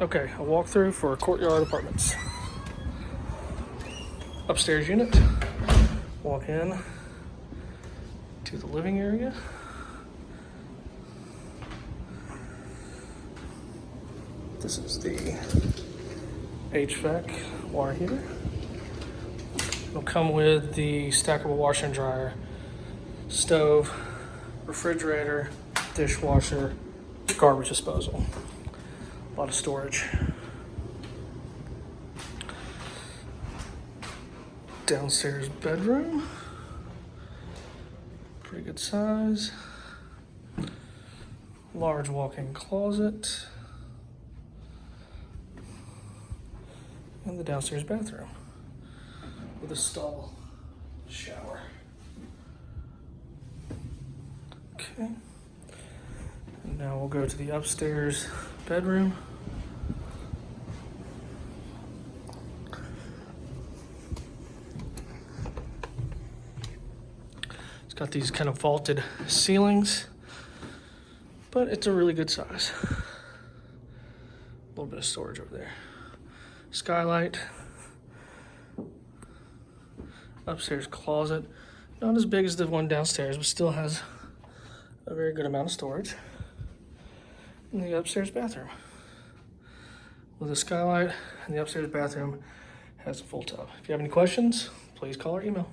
Okay, a walkthrough for Courtyard Apartments. Upstairs unit. Walk in to the living area. This is the HVAC water heater. It'll come with the stackable washer and dryer, stove, refrigerator, dishwasher, garbage disposal. A lot of storage. Downstairs bedroom. Pretty good size. Large walk-in closet. And the downstairs bathroom with a stall shower. Okay. And now we'll go to the upstairs bedroom. It's got these kind of vaulted ceilings, but it's a really good size. A little bit of storage over there. Skylight. Upstairs closet. Not as big as the one downstairs, but still has a very good amount of storage. And the upstairs bathroom. With a skylight, and the upstairs bathroom has a full tub. If you have any questions, please call or email.